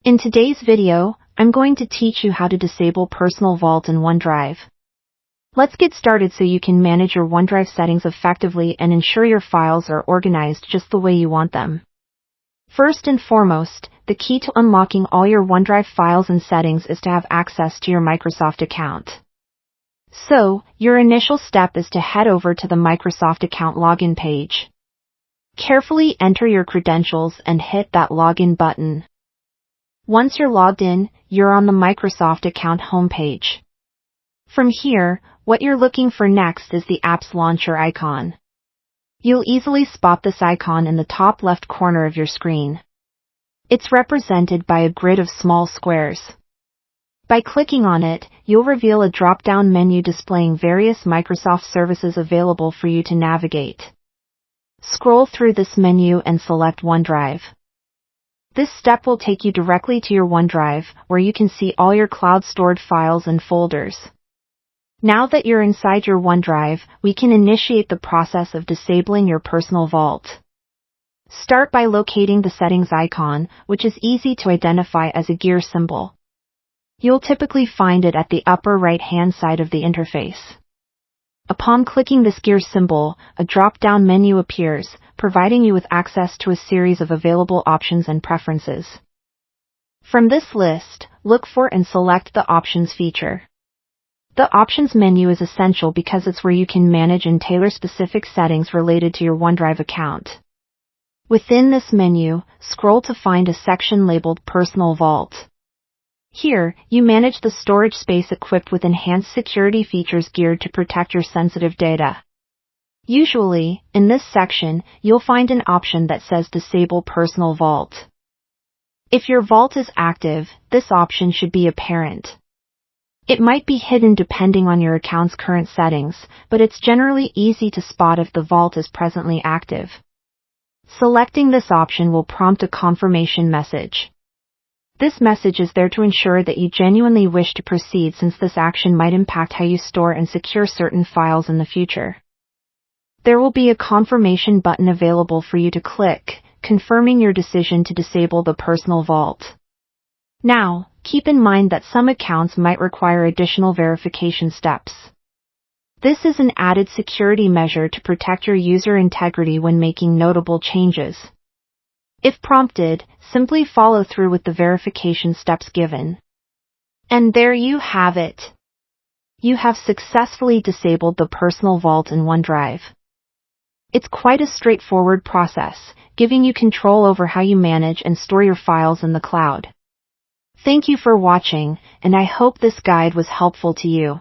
In today's video, I'm going to teach you how to disable Personal Vault in OneDrive. Let's get started so you can manage your OneDrive settings effectively and ensure your files are organized just the way you want them. First and foremost, the key to unlocking all your OneDrive files and settings is to have access to your Microsoft account. So, your initial step is to head over to the Microsoft account login page. Carefully enter your credentials and hit that login button. Once you're logged in, you're on the Microsoft account homepage. From here, what you're looking for next is the Apps Launcher icon. You'll easily spot this icon in the top left corner of your screen. It's represented by a grid of small squares. By clicking on it, you'll reveal a drop-down menu displaying various Microsoft services available for you to navigate. Scroll through this menu and select OneDrive. This step will take you directly to your OneDrive, where you can see all your cloud-stored files and folders. Now that you're inside your OneDrive, we can initiate the process of disabling your personal vault. Start by locating the settings icon, which is easy to identify as a gear symbol. You'll typically find it at the upper right-hand side of the interface. Upon clicking this gear symbol, a drop-down menu appears, providing you with access to a series of available options and preferences. From this list, look for and select the Options feature. The Options menu is essential because it's where you can manage and tailor specific settings related to your OneDrive account. Within this menu, scroll to find a section labeled Personal Vault. Here, you manage the storage space equipped with enhanced security features geared to protect your sensitive data. Usually, in this section, you'll find an option that says Disable Personal Vault. If your vault is active, this option should be apparent. It might be hidden depending on your account's current settings, but it's generally easy to spot if the vault is presently active. Selecting this option will prompt a confirmation message. This message is there to ensure that you genuinely wish to proceed, since this action might impact how you store and secure certain files in the future. There will be a confirmation button available for you to click, confirming your decision to disable the personal vault. Now, keep in mind that some accounts might require additional verification steps. This is an added security measure to protect your user integrity when making notable changes. If prompted, simply follow through with the verification steps given. And there you have it. You have successfully disabled the personal vault in OneDrive. It's quite a straightforward process, giving you control over how you manage and store your files in the cloud. Thank you for watching, and I hope this guide was helpful to you.